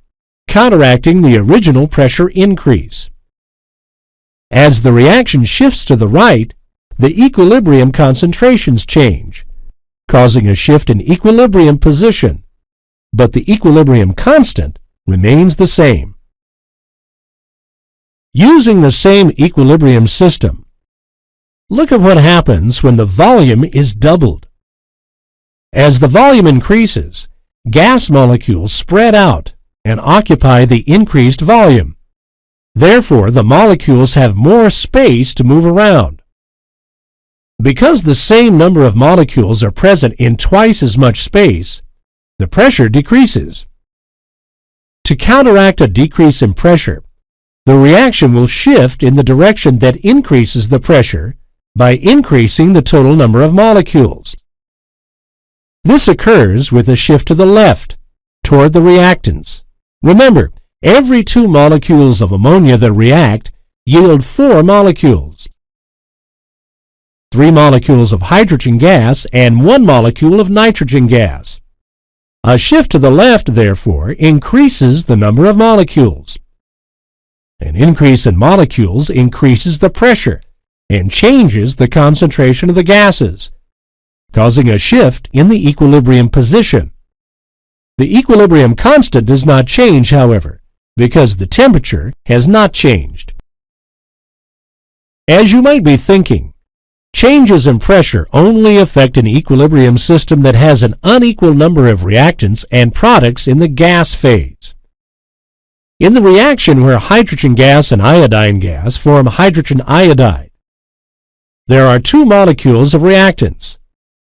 counteracting the original pressure increase. As the reaction shifts to the right, the equilibrium concentrations change, causing a shift in equilibrium position, but the equilibrium constant remains the same. Using the same equilibrium system, look at what happens when the volume is doubled. As the volume increases, gas molecules spread out and occupy the increased volume. Therefore, the molecules have more space to move around. Because the same number of molecules are present in twice as much space, the pressure decreases. To counteract a decrease in pressure, the reaction will shift in the direction that increases the pressure by increasing the total number of molecules. This occurs with a shift to the left, toward the reactants. Remember, every 2 molecules of ammonia that react yield 4 molecules. 3 molecules of hydrogen gas and 1 molecule of nitrogen gas. A shift to the left, therefore, increases the number of molecules. An increase in molecules increases the pressure and changes the concentration of the gases, causing a shift in the equilibrium position. The equilibrium constant does not change, however, because the temperature has not changed. As you might be thinking, changes in pressure only affect an equilibrium system that has an unequal number of reactants and products in the gas phase. In the reaction where hydrogen gas and iodine gas form hydrogen iodide, there are 2 molecules of reactants,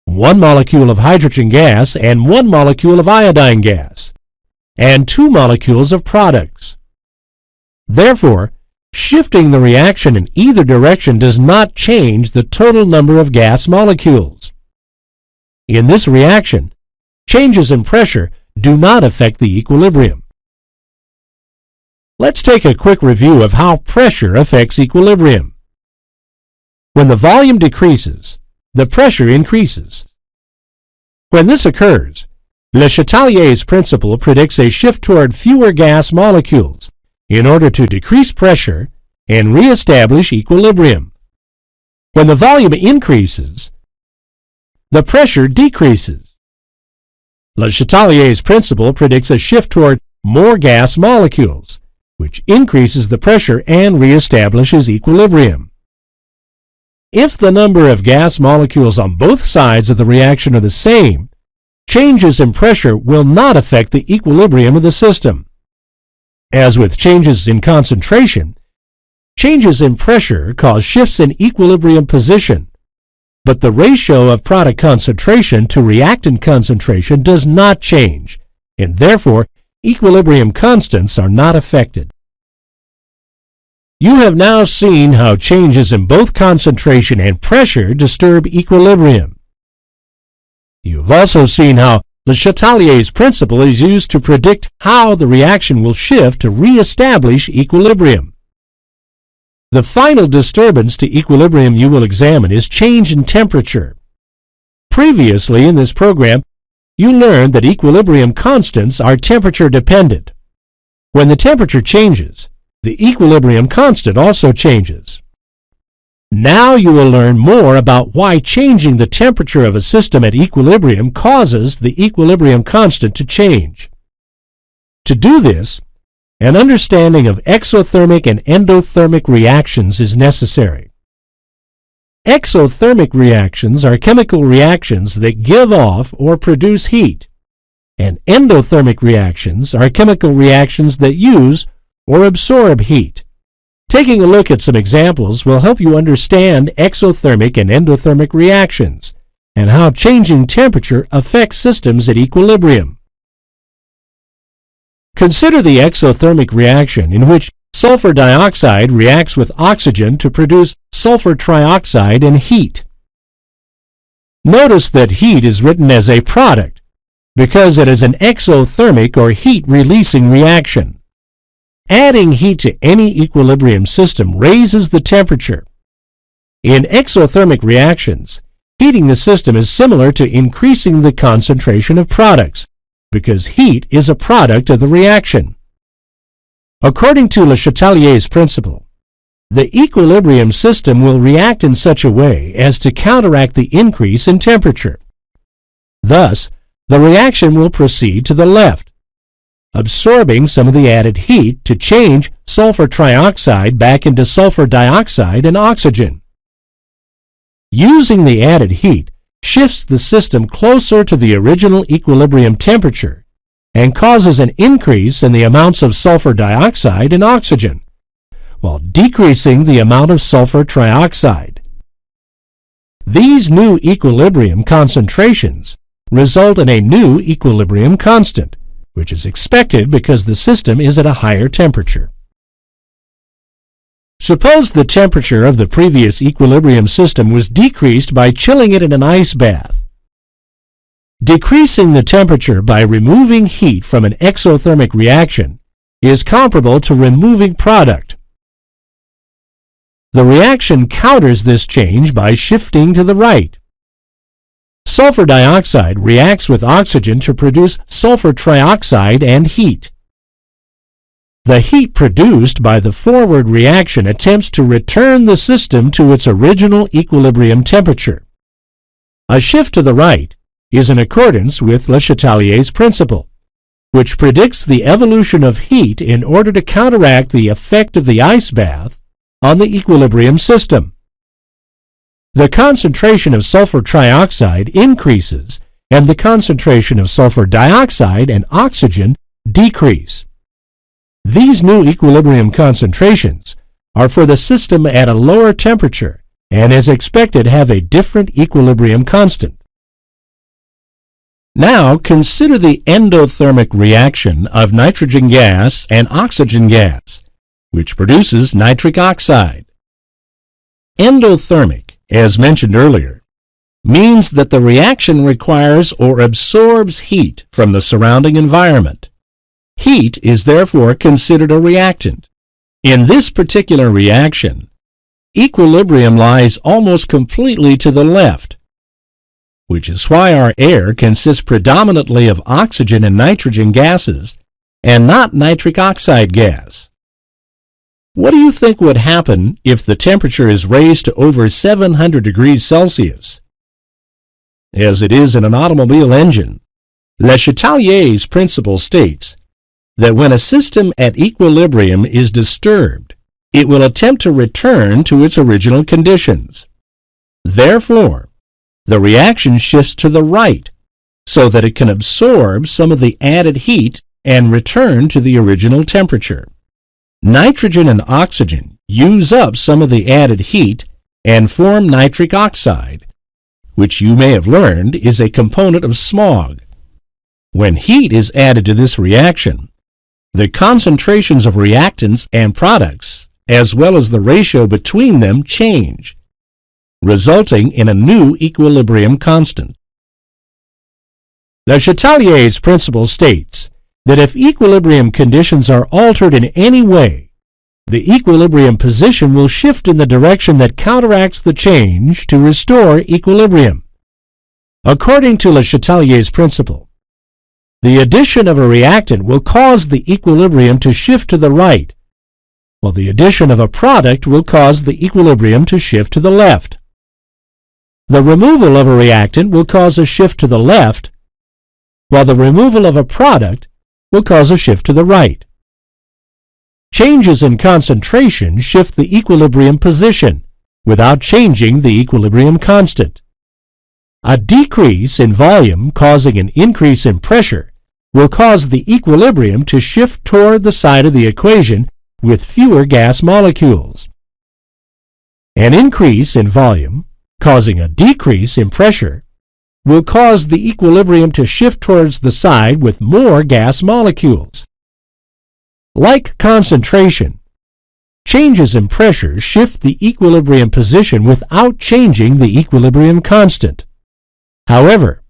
1 molecule of hydrogen gas and 1 molecule of iodine gas, and 2 molecules of products. Therefore, shifting the reaction in either direction does not change the total number of gas molecules. In this reaction, changes in pressure do not affect the equilibrium. Let's take a quick review of how pressure affects equilibrium. When the volume decreases, the pressure increases. When this occurs, Le Chatelier's principle predicts a shift toward fewer gas molecules in order to decrease pressure and reestablish equilibrium. When the volume increases, the pressure decreases. Le Chatelier's principle predicts a shift toward more gas molecules, which increases the pressure and reestablishes equilibrium. If the number of gas molecules on both sides of the reaction are the same, changes in pressure will not affect the equilibrium of the system. As with changes in concentration, changes in pressure cause shifts in equilibrium position, but the ratio of product concentration to reactant concentration does not change, and therefore equilibrium constants are not affected. You have now seen how changes in both concentration and pressure disturb equilibrium. You have also seen how Le Chatelier's principle is used to predict how the reaction will shift to re-establish equilibrium. The final disturbance to equilibrium you will examine is change in temperature. Previously in this program, you learned that equilibrium constants are temperature dependent. When the temperature changes, the equilibrium constant also changes. Now you will learn more about why changing the temperature of a system at equilibrium causes the equilibrium constant to change. To do this, an understanding of exothermic and endothermic reactions is necessary. Exothermic reactions are chemical reactions that give off or produce heat, and endothermic reactions are chemical reactions that use or absorb heat. Taking a look at some examples will help you understand exothermic and endothermic reactions and how changing temperature affects systems at equilibrium. Consider the exothermic reaction in which sulfur dioxide reacts with oxygen to produce sulfur trioxide and heat. Notice that heat is written as a product because it is an exothermic or heat-releasing reaction. Adding heat to any equilibrium system raises the temperature. In exothermic reactions, heating the system is similar to increasing the concentration of products, because heat is a product of the reaction. According to Le Chatelier's principle, the equilibrium system will react in such a way as to counteract the increase in temperature. Thus, the reaction will proceed to the left, absorbing some of the added heat to change sulfur trioxide back into sulfur dioxide and oxygen. Using the added heat shifts the system closer to the original equilibrium temperature and causes an increase in the amounts of sulfur dioxide and oxygen, while decreasing the amount of sulfur trioxide. These new equilibrium concentrations result in a new equilibrium constant, which is expected because the system is at a higher temperature. Suppose the temperature of the previous equilibrium system was decreased by chilling it in an ice bath. Decreasing the temperature by removing heat from an exothermic reaction is comparable to removing product. The reaction counters this change by shifting to the right. Sulfur dioxide reacts with oxygen to produce sulfur trioxide and heat. The heat produced by the forward reaction attempts to return the system to its original equilibrium temperature. A shift to the right is in accordance with Le Chatelier's principle, which predicts the evolution of heat in order to counteract the effect of the ice bath on the equilibrium system. The concentration of sulfur trioxide increases and the concentration of sulfur dioxide and oxygen decrease. These new equilibrium concentrations are for the system at a lower temperature and, as expected, have a different equilibrium constant. Now consider the endothermic reaction of nitrogen gas and oxygen gas, which produces nitric oxide. Endothermic, as mentioned earlier, means that the reaction requires or absorbs heat from the surrounding environment. Heat is therefore considered a reactant. In this particular reaction, equilibrium lies almost completely to the left, which is why our air consists predominantly of oxygen and nitrogen gases and not nitric oxide gas. What do you think would happen if the temperature is raised to over 700 degrees Celsius? As it is in an automobile engine, Le Chatelier's principle states that when a system at equilibrium is disturbed, it will attempt to return to its original conditions. Therefore, the reaction shifts to the right so that it can absorb some of the added heat and return to the original temperature. Nitrogen and oxygen use up some of the added heat and form nitric oxide, which you may have learned is a component of smog. When heat is added to this reaction, the concentrations of reactants and products as well as the ratio between them change, resulting in a new equilibrium constant. Le Chatelier's principle states that if equilibrium conditions are altered in any way, the equilibrium position will shift in the direction that counteracts the change to restore equilibrium. According to Le Chatelier's principle, the addition of a reactant will cause the equilibrium to shift to the right, while the addition of a product will cause the equilibrium to shift to the left. The removal of a reactant will cause a shift to the left, while the removal of a product will cause a shift to the right. Changes in concentration shift the equilibrium position without changing the equilibrium constant. A decrease in volume causing an increase in pressure will cause the equilibrium to shift toward the side of the equation with fewer gas molecules. An increase in volume causing a decrease in pressure will cause the equilibrium to shift towards the side with more gas molecules. Like concentration, changes in pressure shift the equilibrium position without changing the equilibrium constant. However,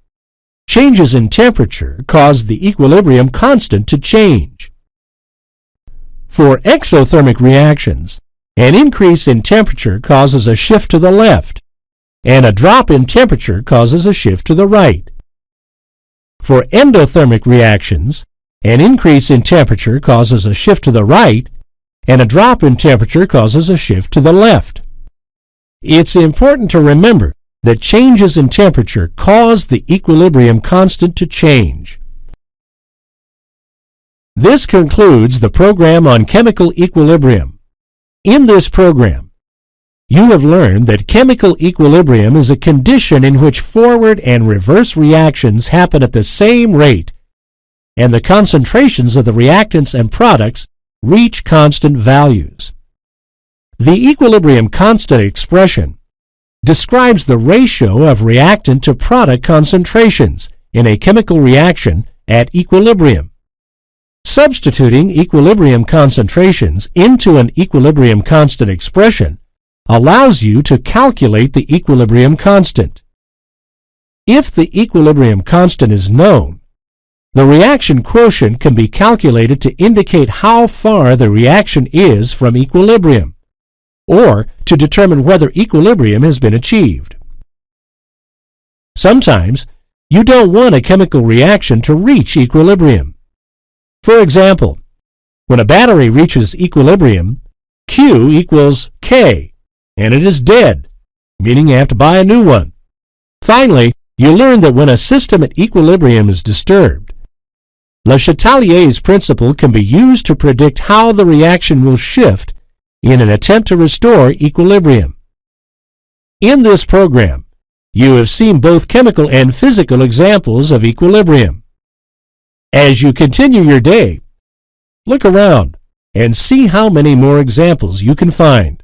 changes in temperature cause the equilibrium constant to change. For exothermic reactions, an increase in temperature causes a shift to the left, and a drop in temperature causes a shift to the right. For endothermic reactions, an increase in temperature causes a shift to the right, and a drop in temperature causes a shift to the left. It's important to remember that changes in temperature cause the equilibrium constant to change. This concludes the program on chemical equilibrium. In this program, you have learned that chemical equilibrium is a condition in which forward and reverse reactions happen at the same rate, and the concentrations of the reactants and products reach constant values. The equilibrium constant expression describes the ratio of reactant to product concentrations in a chemical reaction at equilibrium. Substituting equilibrium concentrations into an equilibrium constant expression allows you to calculate the equilibrium constant. If the equilibrium constant is known, the reaction quotient can be calculated to indicate how far the reaction is from equilibrium, or to determine whether equilibrium has been achieved. Sometimes, you don't want a chemical reaction to reach equilibrium. For example, when a battery reaches equilibrium, Q equals K, and it is dead, meaning you have to buy a new one. Finally, you learn that when a system at equilibrium is disturbed, Le Chatelier's principle can be used to predict how the reaction will shift in an attempt to restore equilibrium. In this program, you have seen both chemical and physical examples of equilibrium. As you continue your day, look around and see how many more examples you can find.